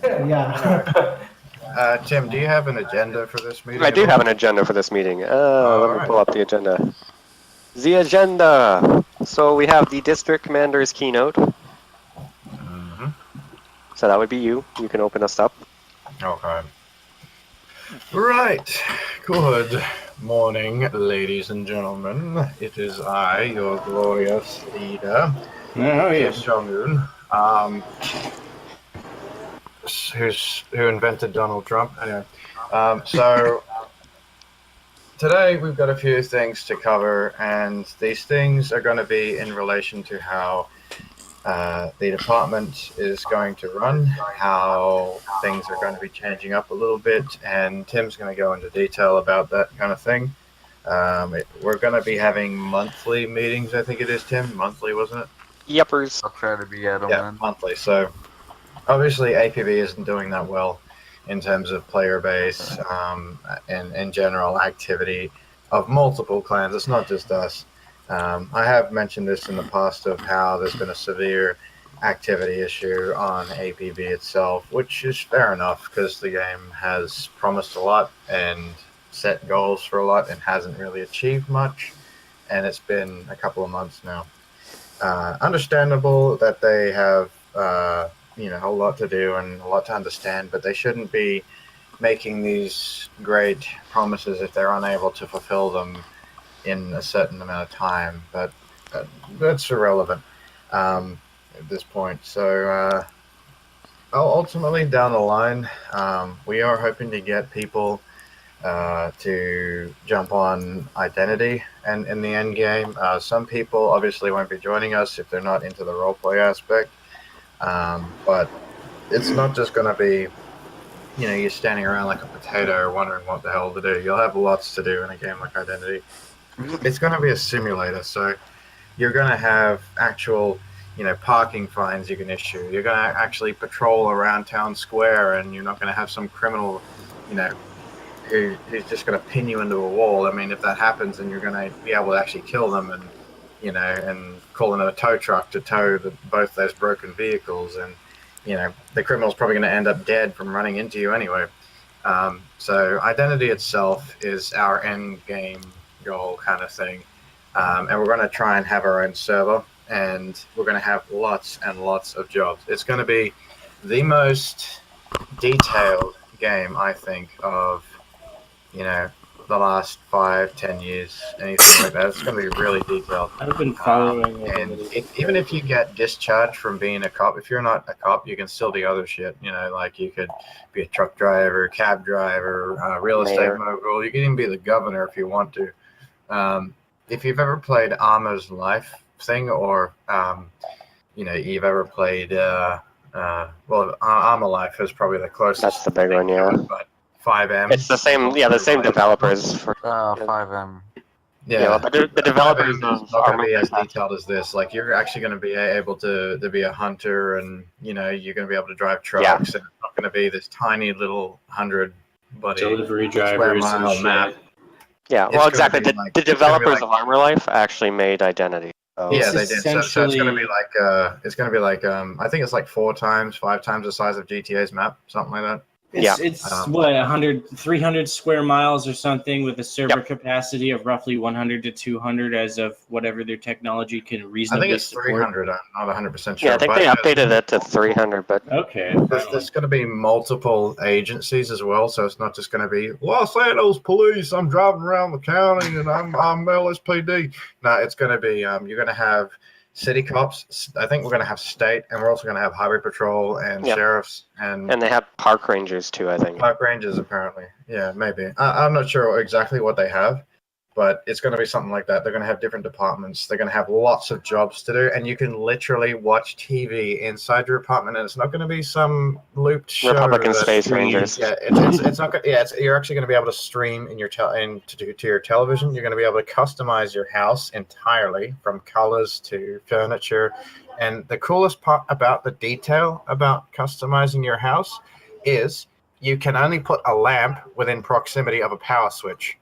Yeah. Tim, do you have an agenda for this meeting? I do have an agenda for this meeting. Let me pull up the agenda. The agenda. So we have the district commander's keynote. Mm-hmm. So that would be you. You can open us up. Okay. Right. Good morning, ladies and gentlemen. It is I, your glorious leader, Yes. Jong-un. Who invented Donald Trump? Anyway. So today we've got a few things to cover, and these things are going to be in relation to how the department is going to run, how things are going to be changing up a little bit, and Tim's going to go into detail about that kind of thing. We're going to be having monthly meetings, I think it is, Tim. Monthly, wasn't it? Yepers. I'll try to be at them. Yeah, monthly. So obviously APB isn't doing that well in terms of player base and in general activity of multiple clans. It's not just us. I have mentioned this in the past of how there's been a severe activity issue on APB itself, which is fair enough because the game has promised a lot and set goals for a lot and hasn't really achieved much, and it's been a couple of months now. Understandable that they have a lot to do and a lot to understand, but they shouldn't be making these great promises if they're unable to fulfill them in a certain amount of time. But that's irrelevant at this point. So ultimately down the line, we are hoping to get people to jump on Identity and in the end game. Some people obviously won't be joining us if they're not into the roleplay aspect. But it's not just going to be, you're standing around like a potato wondering what the hell to do. You'll have lots to do in a game like Identity. It's going to be a simulator, so you're going to have actual, parking fines you can issue. You're going to actually patrol around town square, and you're not going to have some criminal, who's just going to pin you into a wall. I mean, if that happens, then you're going to be able to actually kill them and call in a tow truck to tow both those broken vehicles, and the criminal's probably going to end up dead from running into you anyway. So Identity itself is our end game goal kind of thing, and we're going to try and have our own server, and we're going to have lots and lots of jobs. It's going to be the most detailed game, I think, of the last 5-10 years, anything like that. It's going to be really detailed. I've been following it. And even if you get discharged from being a cop, if you're not a cop, you can still do other shit. Like you could be a truck driver, cab driver, real estate mogul. You can even be the governor if you want to. If you've ever played Armor's Life thing, or you've ever played Armor Life is probably the closest. That's the big one, yeah. But 5M. It's the same developers for 5M. Yeah, but the developers not going to be as detailed as this. Like, you're actually going to be able to be a hunter, and you're going to be able to drive trucks, and it's not going to be this tiny little 100 delivery drivers and shit. map. Yeah, well, exactly. The developers of Armor Life actually made Identity. So. Yeah, they did. So it's going to be like I think it's like 5 times the size of GTA's map, something like that. It's 300 square miles or something, with a server capacity of roughly 100 to 200 as of whatever their technology can reasonably I think it's support. 300. I'm not 100% sure. Yeah, I think they updated it to 300, but okay. There's going to be multiple agencies as well, so it's not just going to be Los Angeles Police. I'm driving around the county and I'm LSPD. No, it's going to be you're going to have city cops. I think we're going to have state, and we're also going to have highway patrol and sheriffs, and they have park rangers too, I think. Park rangers, apparently. Yeah, maybe. I'm not sure exactly what they have, but it's going to be something like that. They're going to have different departments. They're going to have lots of jobs to do, and you can literally watch TV inside your apartment, and it's not going to be some looped show. Republican Space Rangers. Yeah, it's not. You're actually going to be able to stream in your to your television. You're going to be able to customize your house entirely, from colors to furniture. And the coolest part about the detail about customizing your house is you can only put a lamp within proximity of a power switch.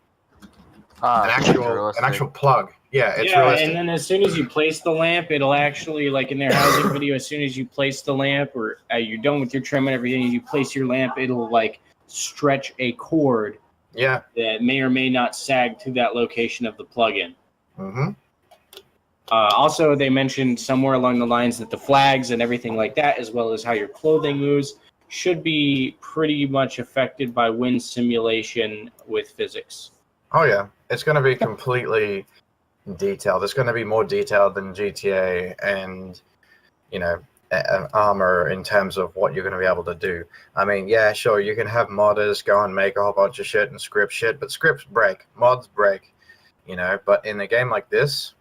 An actual plug. Yeah, it's yeah, realistic. and then as soon as you place the lamp, it'll actually, like in their housing video, as soon as you place the lamp or you're done with your trim and everything, you place your lamp, it'll like stretch a cord Yeah. that may or may not sag to that location of the plug-in. Mm-hmm. Also, they mentioned somewhere along the lines that the flags and everything like that, as well as how your clothing moves, should be pretty much affected by wind simulation with physics. Oh yeah, it's going to be completely detailed. It's going to be more detailed than GTA and, you know, Armor in terms of what you're going to be able to do. I mean, yeah, sure, you can have modders go and make a whole bunch of shit and script shit, but scripts break, mods break, you know. But in a game like this,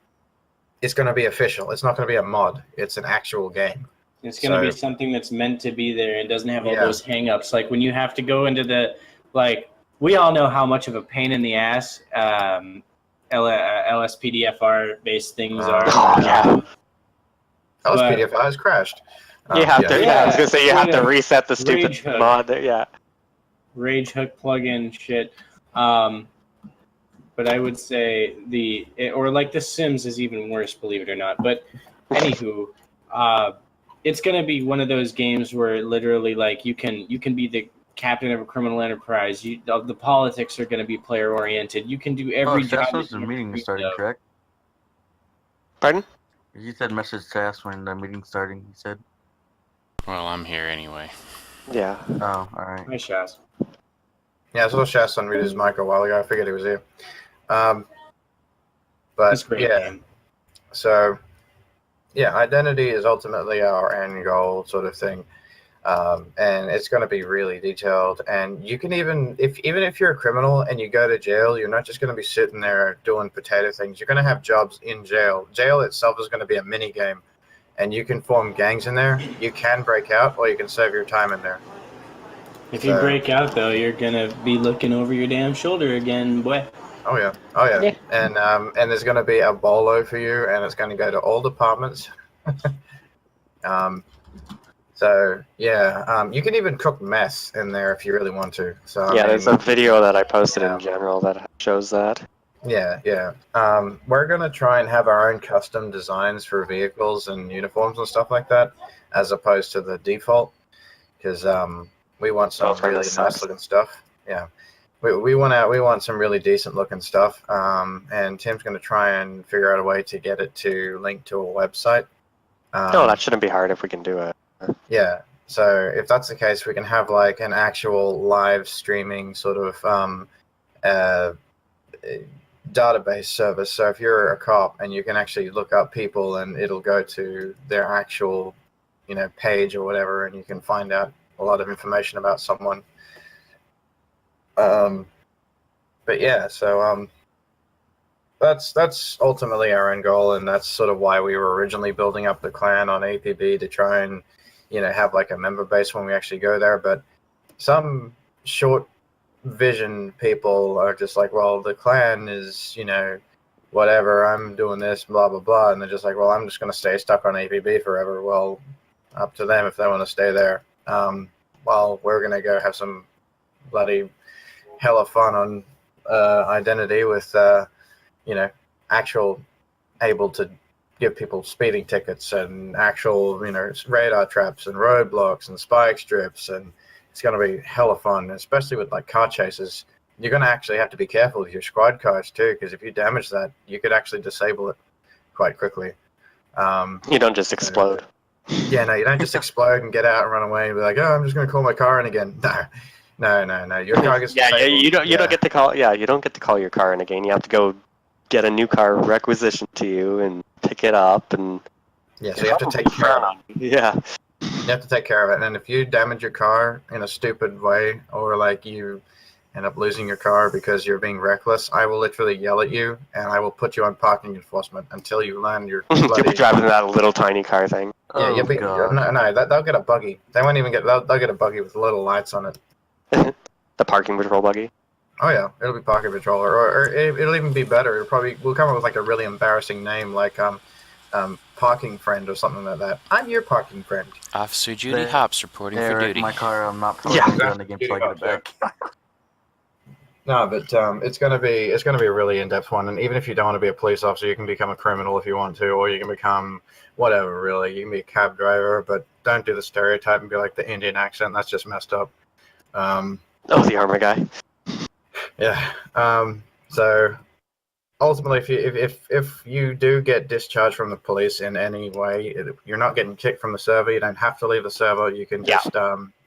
it's going to be official. It's not going to be a mod. It's an actual game. It's going to be something that's meant to be there and doesn't have all those hang-ups. Like when you have to go into the, like, we all know how much of a pain in the ass LSPDFR-based things are. Oh, yeah. LSPDFR has crashed. You have to, I was going to say, you have to reset the stupid mod there, yeah. Rage hook plugin shit. But I would say or like The Sims is even worse, believe it or not. But anywho, it's gonna be one of those games where literally, like, you can be the captain of a criminal enterprise. The politics are gonna be player oriented. You can do every job. That's the meeting starting, correct? Pardon? You said message to ask when the meeting's starting. You said. Well, I'm here anyway. Yeah. Oh, all right. Hi, Shaz. Yeah, I saw Shaz unmute his mic a while ago. I figured he was here. But yeah, so yeah, identity is ultimately our end goal, sort of thing, and it's going to be really detailed. And you can even if you're a criminal and you go to jail, you're not just going to be sitting there doing potato things. You're going to have jobs in jail. Jail itself is going to be a mini game, and you can form gangs in there. You can break out, or you can serve your time in there. If you break out, though, you're gonna be looking over your damn shoulder again, boy. Oh yeah. And there's going to be a bolo for you, and it's going to go to all departments. So yeah, you can even cook mess in there if you really want to. So yeah, there's a video that I posted in general that shows that. Yeah. We're going to try and have our own custom designs for vehicles and uniforms and stuff like that, as opposed to the default, because we want some really nice looking stuff. Yeah. We want some really decent looking stuff, and Tim's going to try and figure out a way to get it to link to a website. No, that shouldn't be hard if we can do it. Yeah, so if that's the case, we can have like an actual live streaming sort of database service. So if you're a cop and you can actually look up people, and it'll go to their actual, page or whatever, and you can find out a lot of information about someone. But yeah, so that's ultimately our end goal, and that's sort of why we were originally building up the clan on APB, to try and have like a member base when we actually go there. But some short vision people are just like, well, the clan is whatever, I'm doing this, blah blah blah, and they're just like, well, I'm just going to stay stuck on APB forever. Well, up to them if they want to stay there. While we're going to go have some bloody hella fun on identity with actual able to give people speeding tickets and actual radar traps and roadblocks and spike strips, and it's going to be hella fun, especially with like car chases. You're going to actually have to be careful with your squad cars too, because if you damage that, you could actually disable it quite quickly. You don't just explode. Yeah, no, you don't just explode and get out and run away and be like, oh, I'm just going to call my car in again. No. Your car gets disabled. You don't get to call. Yeah, you don't get to call your car in again. You have to go get a new car requisitioned to you and pick it up, and yeah, so you have to take care of it. Yeah, you have to take care of it. And if you damage your car in a stupid way, or like you end up losing your car because you're being reckless, I will literally yell at you and I will put you on parking enforcement until you land your you'll be driving that little tiny car thing. Yeah, they'll get a buggy. They won't even they'll get a buggy with little lights on it. The parking patrol buggy. Oh yeah, it'll be parking patrol, or it'll even be better. We'll come up with like a really embarrassing name, like parking friend or something like that. I'm your parking friend. Officer Judy Hops reporting for duty. My car, I'm not probably on the game till I get it back. No, but it's gonna be a really in-depth one, and even if you don't want to be a police officer, you can become a criminal if you want to, or you can become whatever. Really, you can be a cab driver, but don't do the stereotype and be like the Indian accent. That's just messed up. Oh, the armor guy. Yeah. So ultimately, if you do get discharged from the police in any way, you're not getting kicked from the server. You don't have to leave the server. You can just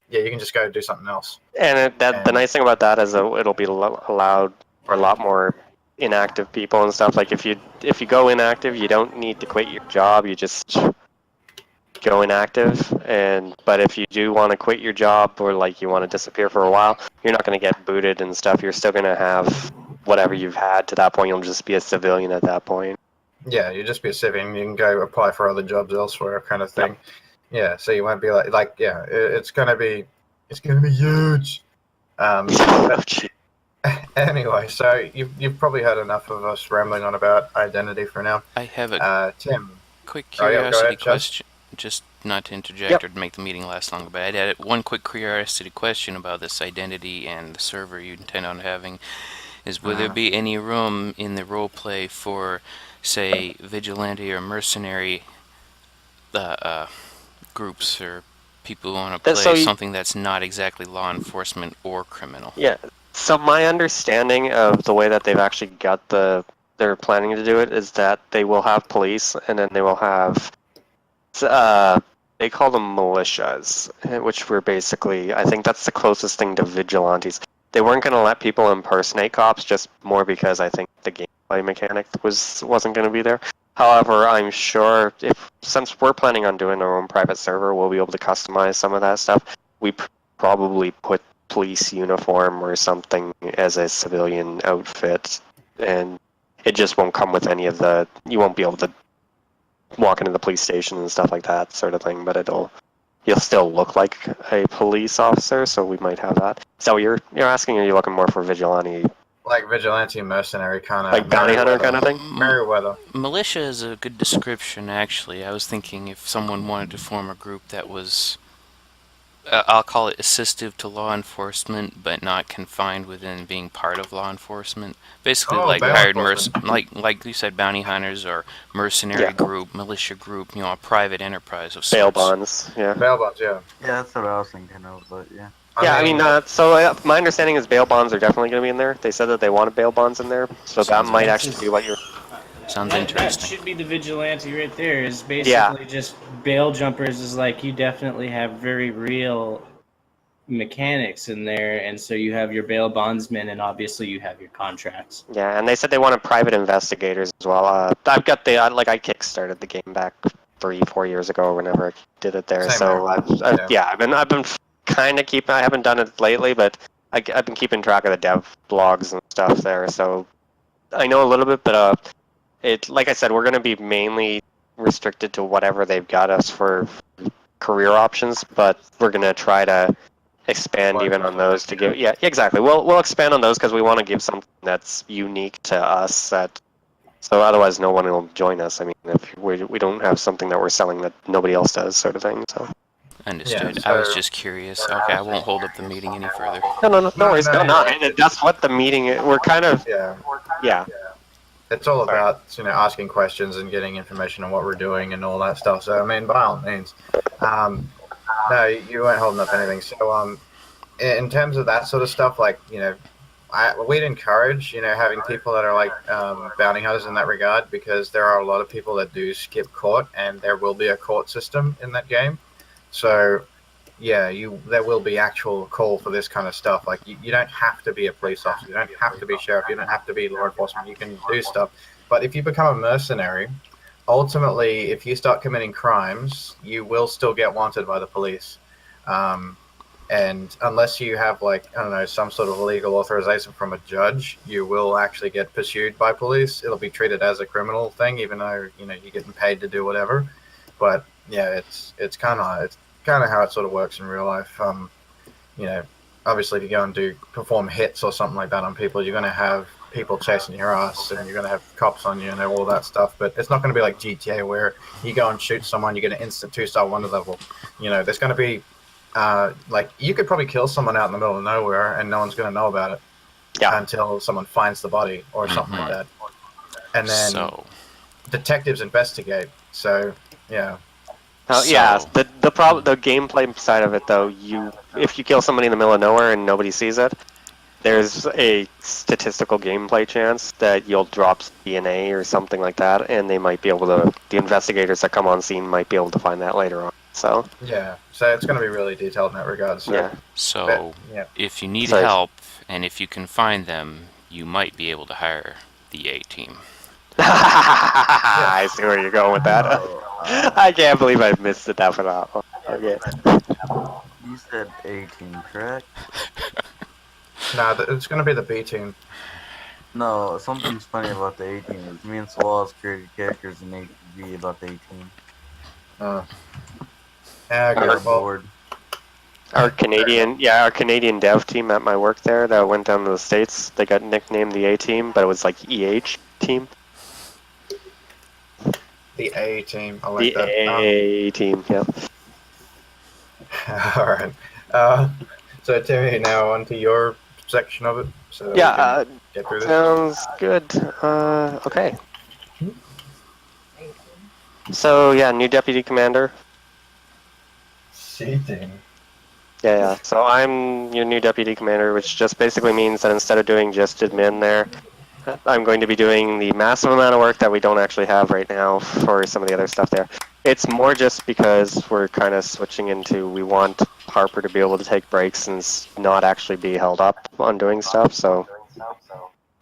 you can just go do something else. And the nice thing about that is that it'll be allowed for a lot more inactive people and stuff. Like if you go inactive, you don't need to quit your job. You just go inactive. But if you do want to quit your job or like you want to disappear for a while, you're not going to get booted and stuff. You're still going to have whatever you've had to that point. You'll just be a civilian at that point. Yeah, you just be a civilian. You can go apply for other jobs elsewhere, kind of thing. Yep. Yeah, so you won't be like it's gonna be huge. Anyway, so you've probably had enough of us rambling on about identity for now. I have a Tim. quick curiosity question, just not to interject Yep. or to make the meeting last longer, but I had one quick curiosity question about this identity and the server you intend on having. Is will there be any room in the roleplay for, say, vigilante or mercenary groups or people who want to play something that's not exactly law enforcement or criminal? Yeah. So my understanding of the way that they've actually got they're planning to do it is that they will have police and then they will have they call them militias, which were basically, I think that's the closest thing to vigilantes. They weren't going to let people impersonate cops just more because I think the gameplay mechanic wasn't going to be there. However, I'm sure since we're planning on doing our own private server, we'll be able to customize some of that stuff. We probably put police uniform or something as a civilian outfit, and it just won't come with any of you won't be able to walk into the police station and stuff like that sort of thing, but you'll still look like a police officer, so we might have that. So you're asking, are you looking more for vigilante? Like vigilante mercenary kind of... Like bounty hunter kind of thing? Merryweather. Militia is a good description, actually. I was thinking if someone wanted to form a group that was, I'll call it assistive to law enforcement, but not confined within being part of law enforcement. Basically, like hired like you said, bounty hunters or mercenary group, militia group, a private enterprise of sorts. Bail bonds, yeah. Bail bonds, yeah. Yeah, that's what I was thinking of, but yeah. My understanding is bail bonds are definitely going to be in there. They said that they wanted bail bonds in there, so that might actually be what you're... Sounds interesting. That should be the vigilante right there, is basically just bail jumpers is like you definitely have very real mechanics in there, and so you have your bail bondsmen and obviously you have your contracts. Yeah, and they said they wanted private investigators as well. I've got I kickstarted the game back 3-4 years ago or whenever I did it there. So I've been kind of keeping. I haven't done it lately, but I've been keeping track of the dev blogs and stuff there. So I know a little bit, but like I said, we're going to be mainly restricted to whatever they've got us for career options, but we're going to try to expand even on those to give. Yeah, exactly. We'll expand on those because we want to give something that's unique to us. So otherwise, no one will join us. I mean, if we don't have something that we're selling that nobody else does, sort of thing. So. Understood. I was just curious. Okay, I won't hold up the meeting any further. No worries. No. That's what the meeting. We're kind of. Yeah. It's all about asking questions and getting information on what we're doing and all that stuff. So I mean, by all means, no, you weren't holding up anything. So in terms of that sort of stuff, like we'd encourage having people that are like bounty hunters in that regard, because there are a lot of people that do skip court, and there will be a court system in that game. So, yeah, there will be actual call for this kind of stuff. Like, you don't have to be a police officer. You don't have to be sheriff. You don't have to be law enforcement. You can do stuff. But if you become a mercenary, ultimately, if you start committing crimes, you will still get wanted by the police. And unless you have, some sort of legal authorization from a judge, you will actually get pursued by police. It'll be treated as a criminal thing, even though, you're getting paid to do whatever. But, yeah, it's kind of how it sort of works in real life. Obviously, if you go and perform hits or something like that on people, you're going to have people chasing your ass, and you're going to have cops on you and all that stuff. But it's not going to be like GTA, where you go and shoot someone, you get an instant 2-star wonder level. There's going to be you could probably kill someone out in the middle of nowhere, and no one's going to know about it. Yeah. until someone finds the body or something like that. And then So, detectives investigate. So, yeah. Yeah, So- the gameplay side of it though, if you kill somebody in the middle of nowhere and nobody sees it, there's a statistical gameplay chance that you'll drop DNA or something like that, and they might be able to. The investigators that come on scene might be able to find that later on. So Yeah. So it's going to be really detailed in that regard. So, yeah, so yeah. if you need Sorry. help and if you can find them, you might be able to hire the A team. I see where you're going with that. I can't believe I missed it that for that one. Okay. You said 18, correct? No, it's going to be the B team. No, something's funny about the 18 is me and Swallows created characters in ATV about the 18. Yeah, Our- okay, well, Board. Our Canadian dev team at my work there that went down to the States, they got nicknamed the A team, but it was like EH team. the A team. I The like that. A team, yeah. All right. So, Timmy, now onto your section of it. So that we Yeah, can get through this. sounds good. Okay. So, yeah, new deputy commander. C team. Yeah. So I'm your new deputy commander, which just basically means that instead of doing just admin there, I'm going to be doing the massive amount of work that we don't actually have right now for some of the other stuff there. It's more just because we're kind of switching into, we want Harper to be able to take breaks and not actually be held up on doing stuff, so.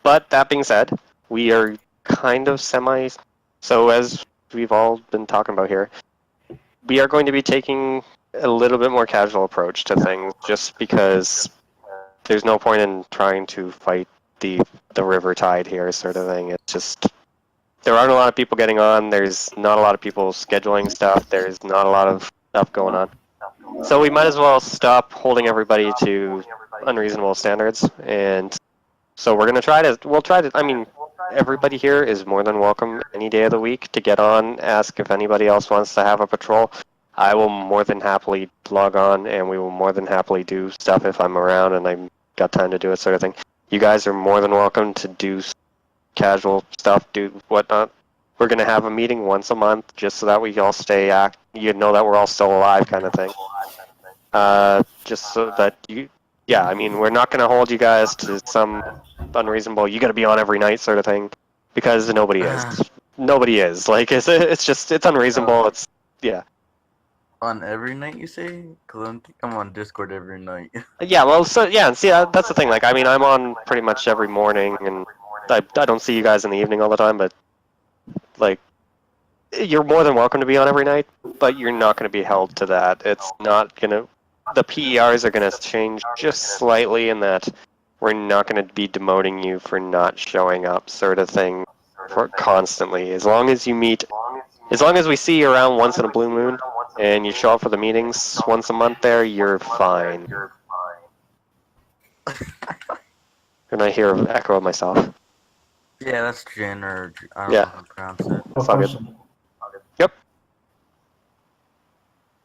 But that being said, we are kind of so as we've all been talking about here, we are going to be taking a little bit more casual approach to things, just because there's no point in trying to fight the river tide here, sort of thing. It's just there aren't a lot of people getting on. There's not a lot of people scheduling stuff. There's not a lot of stuff going on. So we might as well stop holding everybody to unreasonable standards. And so we'll try to, I mean, everybody here is more than welcome any day of the week to get on, ask if anybody else wants to have a patrol. I will more than happily log on, and we will more than happily do stuff if I'm around and I've got time to do it, sort of thing. You guys are more than welcome to do casual stuff, do whatnot. We're going to have a meeting once a month just so that we all stay you know that we're all still alive, kind of thing. Just so that I mean, we're not going to hold you guys to some unreasonable, you got to be on every night sort of thing, because nobody is. Nobody is. Like, it's unreasonable. It's, yeah. On every night, you say? Because I'm on Discord every night. Yeah, well, so, yeah, and see, that's the thing. Like, I mean, I'm on pretty much every morning, and I don't see you guys in the evening all the time, but, like, you're more than welcome to be on every night, but you're not going to be held to that. It's not going to... The PERs are going to change just slightly in that we're not going to be demoting you for not showing up, sort of thing, for constantly. As long as we see you around once in a blue moon, and you show up for the meetings once a month there, you're fine. And I hear an echo of myself. Yeah, that's Jen, or I don't Yeah. know how to pronounce it. It's all good. Yep.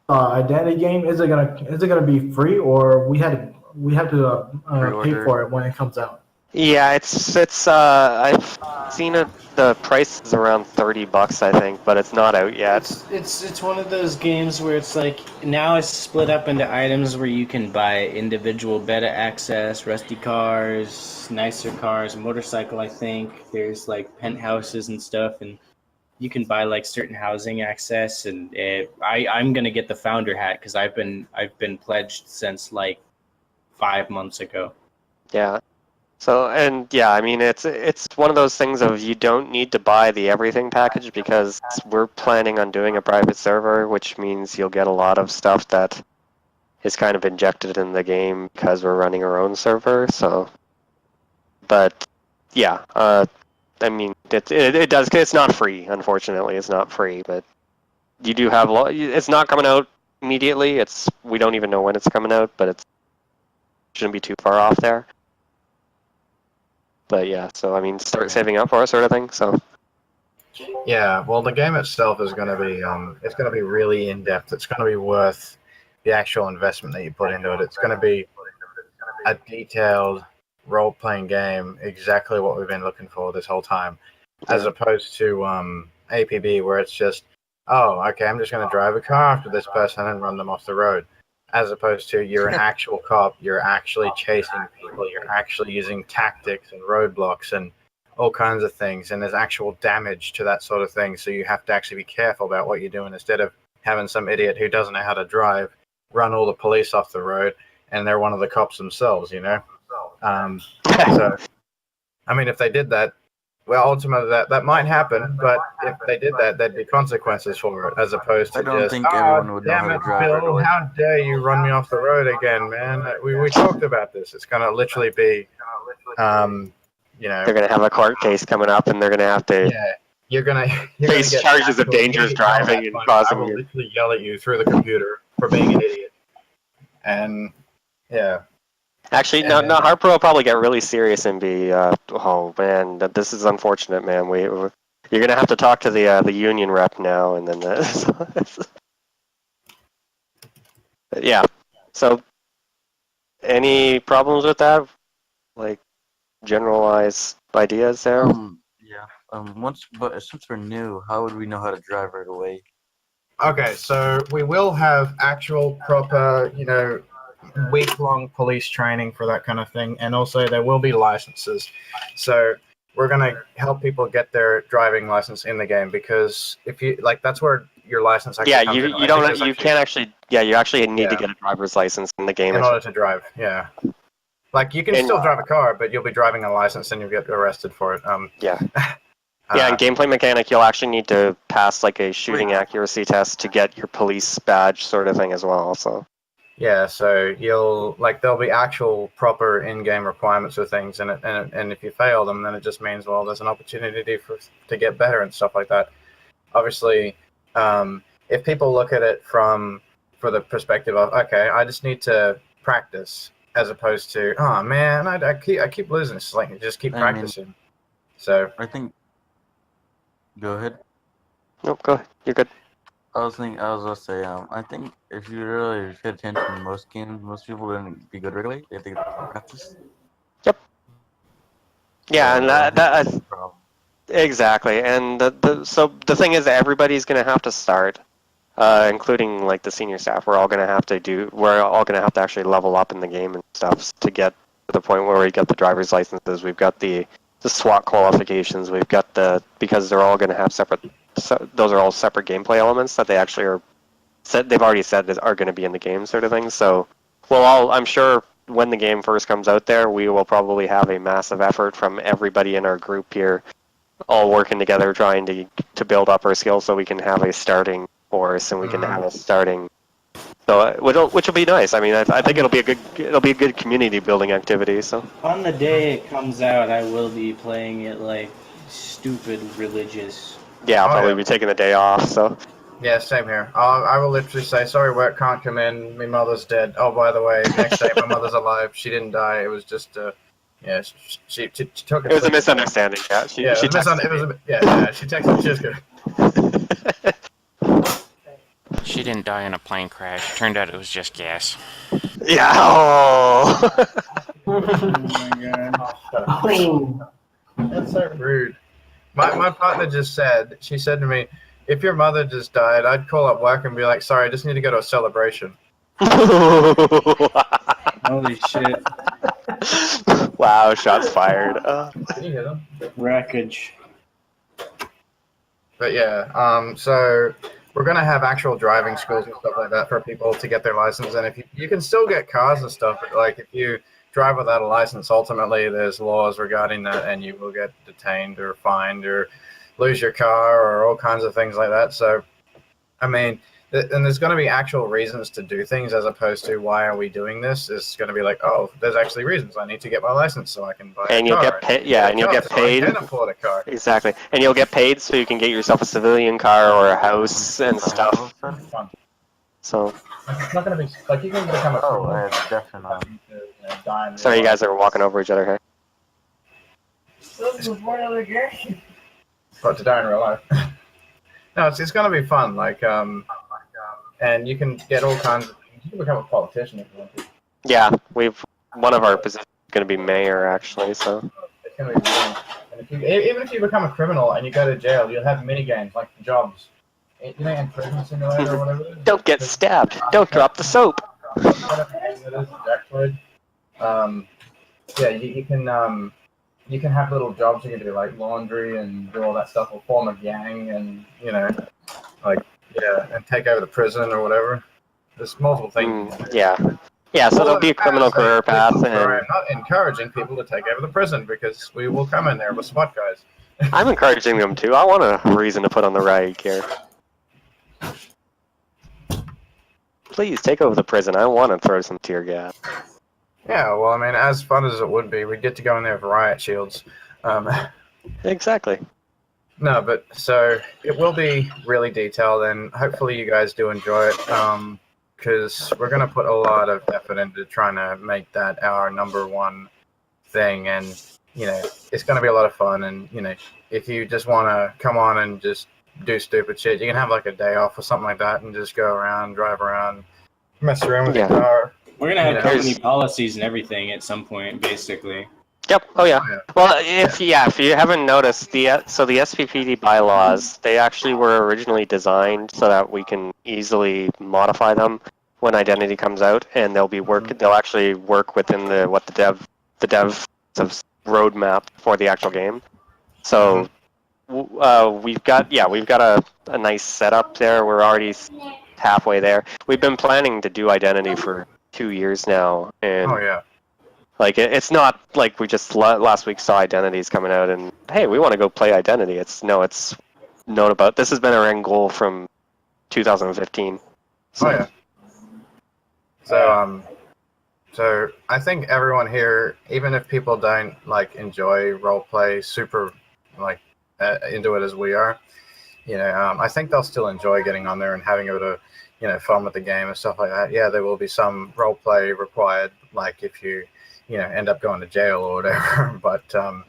Identity game, is it gonna be free, or we have to pay Pre-order. for it when it comes out? Yeah, it's I've seen it. The price is around $30, I think, but it's not out yet. It's one of those games where it's like now it's split up into items where you can buy individual beta access, rusty cars, nicer cars, motorcycle. I think there's like penthouses and stuff, and you can buy like certain housing access. And I'm gonna get the founder hat because I've been pledged since like 5 months ago. Yeah. So, and yeah, I mean, it's one of those things of you don't need to buy the everything package because we're planning on doing a private server, which means you'll get a lot of stuff that is kind of injected in the game because we're running our own server. So, but yeah, I mean, it does. It's not free, unfortunately. It's not free, but you do have. It's not coming out immediately. We don't even know when it's coming out, but it shouldn't be too far off there. But yeah, so I mean, start saving up for it, sort of thing. So Yeah, well, the game itself is going to be it's going to be really in depth. It's going to be worth the actual investment that you put into it. It's going to be a detailed role-playing game, exactly what we've been looking for this whole time, as opposed to APB, where it's just, oh, okay, I'm just going to drive a car after this person and run them off the road. As opposed to you're an actual cop, you're actually chasing people, you're actually using tactics and roadblocks and all kinds of things, and there's actual damage to that sort of thing, so you have to actually be careful about what you're doing instead of having some idiot who doesn't know how to drive run all the police off the road, and they're one of the cops themselves, you know? So, I mean, if they did that, well, ultimately that might happen, but if they did that, there'd be consequences for it, as opposed to I don't just, think everyone would know damn how to it, drive right Bill, away. how dare you run me off the road again, man? We talked about this. It's going to literally be, you know... They're going to have a court case coming up, and they're going to have to Yeah, you're gonna face get charges of actual dangerous idiot yell driving at and by me. causing I will you. literally yell at you through the computer for being an idiot. And yeah, Actually, And no, then- no. Harper will probably get really serious and be, oh man, this is unfortunate, man. You're gonna have to talk to the union rep now, and then yeah. So, any problems with that? Like generalized ideas there? Yeah. But since we're new, how would we know how to drive right away? okay, so we will have actual proper, you know, week-long police training for that kind of thing, and also there will be licenses. So we're gonna help people get their driving license in the game, because if you like, that's where your license actually Yeah, comes in. you I think don't there's you actually- can't actually you actually need to Yeah. get a driver's license in the game. in order to drive. Yeah, like you can And- still drive a car, but you'll be driving a license and you'll get arrested for it. Yeah. Yeah, and gameplay mechanic, you'll actually need to pass like a shooting accuracy test to get your police badge sort of thing as well. So yeah, so there'll be actual proper in-game requirements for things, and if you fail them, then it just means, well, there's an opportunity to get better and stuff like that. Obviously, if people look at it for the perspective of, okay, I just need to practice, as opposed to, oh man, I keep losing. It's like, just keep practicing. So I think. Go ahead. nope, go ahead. You're good. I was gonna say, I think if you really paid attention to most games, most people wouldn't be good really. They think practice. Yeah, and that's the problem. exactly. And so the thing is that everybody's going to have to start, including like the senior staff. We're all going to have to actually level up in the game and stuff to get to the point where we get the driver's licenses. We've got the SWAT qualifications. We've got because they're all going to have separate. So those are all separate gameplay elements that they actually are. They've already said that are going to be in the game, sort of thing. So, I'm sure when the game first comes out there, we will probably have a massive effort from everybody in our group here, all working together, trying to build up our skills so we can have a starting force and we can have a starting. So, which will be nice. I mean, I think it'll be a good community building activity. So, On the day it comes out, I will be playing it like stupid religious. yeah, I'll probably be taking the day off. So. yeah, same here. I will literally say, sorry, work can't come in. My mother's dead. Oh, by the way, next day my mother's alive. She didn't die. It was just yeah, she took it. It was a misunderstanding. Yeah, she texted me. Yeah, she texted me. She was good. She didn't die in a plane crash. Turned out it was just gas. Yeah. Oh. Oh my god. That's so rude. My partner just said, she said to me, if your mother just died, I'd call up work and be like, sorry, I just need to go to a celebration. Holy shit. Wow, shots fired. Can you hear them? Wreckage. But yeah, so we're going to have actual driving schools and stuff like that for people to get their license. And if you can still get cars and stuff, like if you drive without a license, ultimately there's laws regarding that, and you will get detained or fined or lose your car or all kinds of things like that. So, I mean, and there's going to be actual reasons to do things, as opposed to why are we doing this? It's going to be like, oh, there's actually reasons. I need to get my license so I can buy a car. And you'll get paid. Yeah, and you'll get paid. So I can afford a car. Exactly, and you'll get paid so you can get yourself a civilian car or a house and stuff. Fun. So. It's not going to be like you can become a. Oh, I have definitely. Sorry, you guys are walking over each other here. This is one other game. But to die in real life. No, it's going to be fun. Like, and you can get all kinds of things. You can become a politician if you want to. Yeah, one of our positions is going to be mayor, actually. So It's going to be boring. And even if you become a criminal and you go to jail, you'll have mini games like jobs. You know, in Prison Simulator or whatever it is. don't get stabbed. Don't drop the soap. Whatever game it is, Jacktoid. Yeah, you can have little jobs you can do like laundry and do all that stuff, or form a gang and and take over the prison or whatever. There's multiple things. Yeah. So there'll be a criminal career path, and I'm not encouraging people to take over the prison because we will come in there with SWAT guys. I'm encouraging them to. I want a reason to put on the riot gear. Please take over the prison. I want to throw some tear gas. Yeah, well, I mean, as fun as it would be, we'd get to go in there with riot shields. Exactly. No, but so it will be really detailed, and hopefully you guys do enjoy it, because we're going to put a lot of effort into trying to make that our number one thing, and, it's going to be a lot of fun, and, if you just want to come on and just do stupid shit, you can have like a day off or something like that and just go around, drive around, mess around with your car. We're going to have company policies and everything at some point, basically. Yep. Oh yeah. Well, if you haven't noticed, the SPPD bylaws, they actually were originally designed so that we can easily modify them when identity comes out, and they'll actually work within the dev's roadmap for the actual game. So we've got a nice setup there. We're already halfway there. We've been planning to do identity for 2 years now, and like it's not like we just last week saw identities coming out and hey, we want to go play identity. It's known about. This has been our end goal from 2015. So. So I think everyone here, even if people don't enjoy role play super into it as we are, I think they'll still enjoy getting on there and having a bit of fun with the game and stuff like that. Yeah, there will be some role play required, like if you end up going to jail or whatever. But so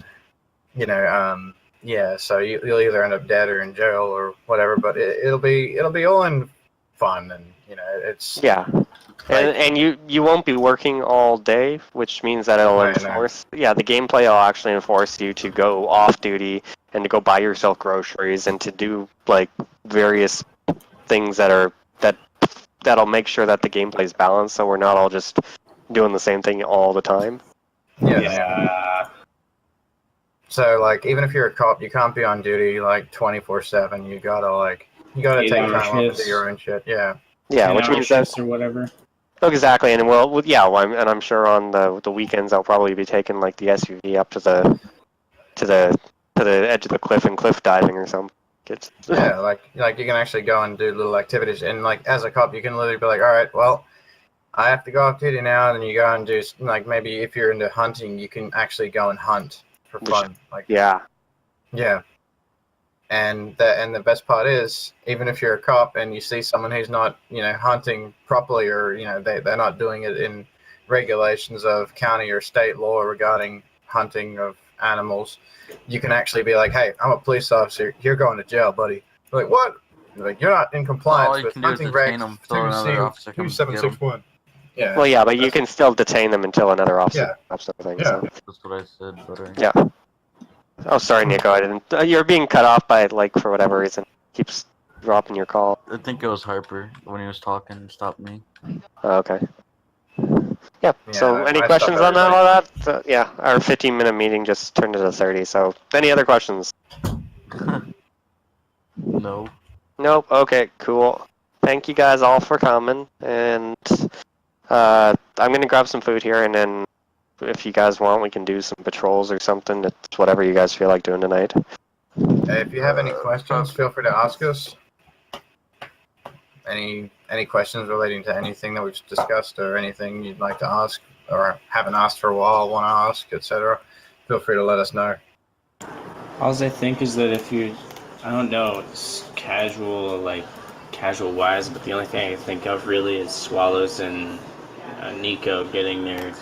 you'll either end up dead or in jail or whatever. But it'll be all in fun, and it's and you won't be working all day, which means that it'll enforce. Yeah, the gameplay will actually enforce you to go off duty and to go buy yourself groceries and to do various things that'll make sure that the gameplay is balanced, so we're not all just doing the same thing all the time. Yeah. So even if you're a cop, you can't be on duty 24/7. You gotta take time off and do your own shit. Yeah. Yeah, which means shifts or whatever. Exactly, and I'm sure on the weekends I'll probably be taking the SUV up to the edge of the cliff and cliff diving or something. Yeah, you can actually go and do little activities, and as a cop, you can literally be like, all right, well, I have to go off duty now, and then you go and do maybe if you're into hunting, you can actually go and hunt for fun. Yeah. And the best part is, even if you're a cop and you see someone who's not hunting properly, or they're not doing it in regulations of county or state law regarding hunting of animals, you can actually be like, hey, I'm a police officer, you're going to jail, buddy. They're like, what? You're not in compliance with hunting reg 2761. Yeah. Well, yeah, but you can still detain them until another officer comes up. Yeah. That's what I said, but Yeah. Oh, sorry, Nico. I didn't. You're being cut off by for whatever reason. Keeps dropping your call. I think it was Harper when he was talking. Stopped me. Oh, okay. Yeah. So, any questions on all that? Our 15-minute meeting just turned into 30. So, any other questions? No. Nope. Okay. Cool. Thank you guys all for coming, and I'm gonna grab some food here, and then if you guys want, we can do some patrols or something. It's whatever you guys feel like doing tonight. Hey, if you have any questions, feel free to ask us. Any questions relating to anything that we've discussed, or anything you'd like to ask, or haven't asked for a while, want to ask, etc., feel free to let us know. All I think is that if you, I don't know, it's casual wise, but the only thing I can think of really is Swallows and Nico getting their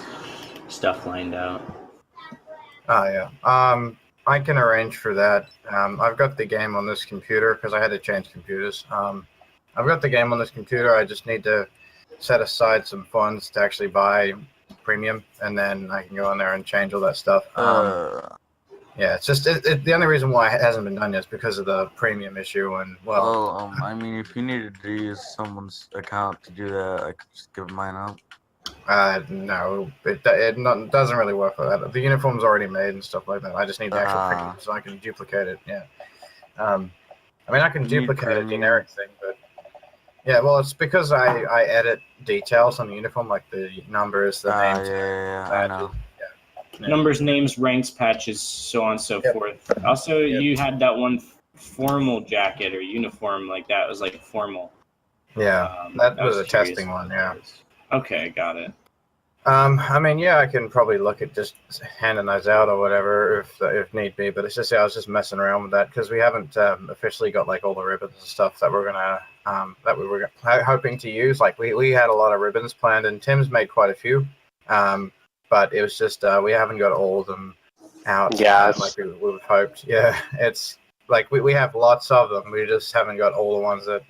stuff lined out. Oh yeah. I can arrange for that. I've got the game on this computer because I had to change computers. I've got the game on this computer. I just need to set aside some funds to actually buy premium, and then I can go in there and change all that stuff. Yeah, it's just the only reason why it hasn't been done yet is because of the premium issue, and I mean, if you needed to use someone's account to do that, I could just give mine out. no, it doesn't really work like that. The uniform's already made and stuff like that. I just need the actual premium so I can duplicate it. Yeah. I mean, I can You need duplicate a premium? generic thing, but yeah, well, it's because I edit details on the uniform, like the numbers, the names. Yeah, I know. Yeah. Numbers, names, ranks, patches, so on and so Yep. forth. Also, Yep. you had that one formal jacket or uniform like that. It was like formal. Yeah, that was a curious testing what one. that Yeah. was. Okay, got it. I mean, yeah, I can probably look at just handing those out or whatever if need be. But it's just I was just messing around with that because we haven't officially got like all the ribbons and stuff that we're gonna that we were hoping to use. Like we had a lot of ribbons planned, and Tim's made quite a few. But it was just we haven't got all of them out. Yeah, like we would have hoped. Yeah, it's like we have lots of them. We just haven't got all the ones that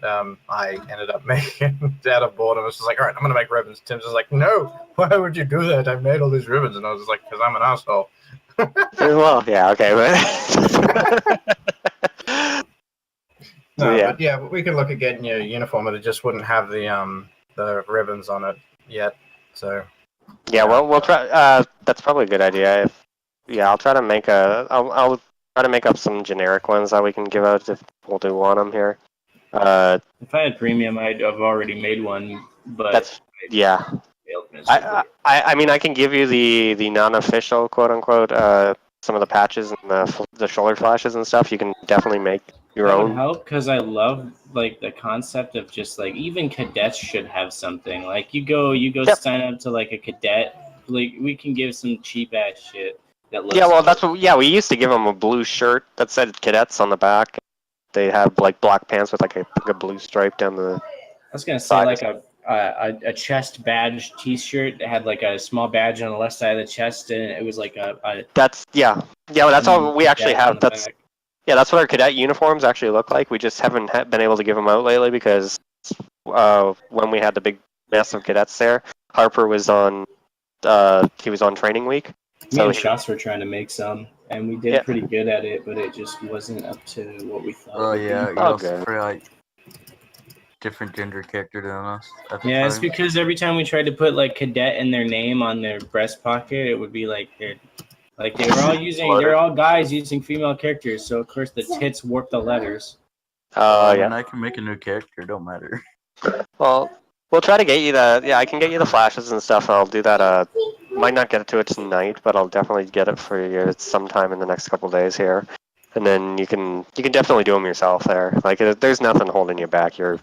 I ended up making out of boredom. It's just like, all right, I'm gonna make ribbons. Tim's just like, no, why would you do that? I made all these ribbons, and I was just like, because I'm an asshole. well, yeah, okay, No, yeah. but yeah, we could look at getting you a uniform, but it just wouldn't have the ribbons on it yet. So Yeah, well, we'll try. That's probably a good idea. I'll try to make I'll try to make up some generic ones that we can give out if people do want them here. If I had premium, I'd have already made one, but That's yeah. failed miserably. I mean, I can give you the non-official quote unquote some of the patches and the shoulder flashes and stuff. You can definitely make your That own. would help because I love like the concept of just like even cadets should have something. Like you go Yep. sign up to like a cadet. Like we can give some cheap ass shit that looks. Yeah, well, cool. that's what. Yeah, we used to give them a blue shirt that said cadets on the back. They have like black pants with like a blue stripe down the. I was gonna say side. like a chest badge T-shirt that had like a small badge on the left side of the chest, and it was like a That's yeah. Well, that's all we actually cadet on have. the That's back. yeah, that's what our cadet uniforms actually look like. We just haven't been able to give them out lately because when we had the big mess of cadets there, Harper was on he was on training week. Me and Shots were trying to make some, and we did Yeah. pretty good at it, but it just wasn't up to what we thought. Oh it would yeah, be. you Oh, also good. for like different gender character than us. At the Yeah, it's time. because every time we tried to put like cadet in their name on their breast pocket, it would be like they were all guys using female characters, so of course the tits warped the letters. Oh And yeah. I can make a new character. Don't matter. Well, we'll try to get you the. Yeah, I can get you the flashes and stuff. And I'll do that. Might not get it to it tonight, but I'll definitely get it for you sometime in the next couple days here. And then you can definitely do them yourself there. Like there's nothing holding you back. You're a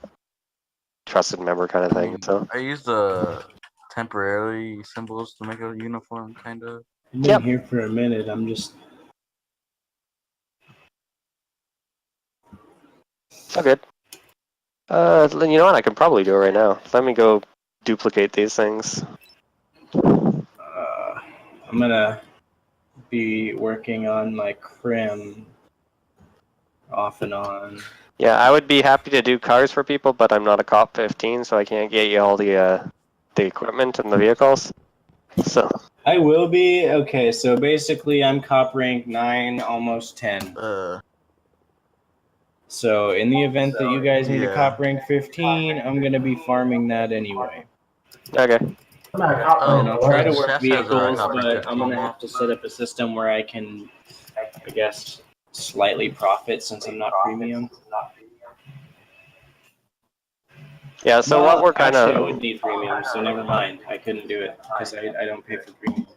trusted member kind of thing. So I use the temporary symbols to make a uniform, kind of. I've been Yep. here for a minute. I'm just oh good. Then you know what? I can probably do it right now. Let me go duplicate these things. I'm gonna be working on my crim off and on. Yeah, I would be happy to do cars for people, but I'm not a cop 15, so I can't get you all the equipment and the vehicles. So I will be okay. So basically, I'm cop rank 9, almost 10. So in the event that you guys need a Yeah. cop rank 15, I'm gonna be farming that anyway. okay. And I'll try to work Chef has a vehicles, cop rank but I'm 15. gonna have to set up a system where I can, I guess, slightly profit since I'm not premium. Yeah. So Well, what we're kind actually, I of would need premium, so never mind. I couldn't do it because I don't pay for premium.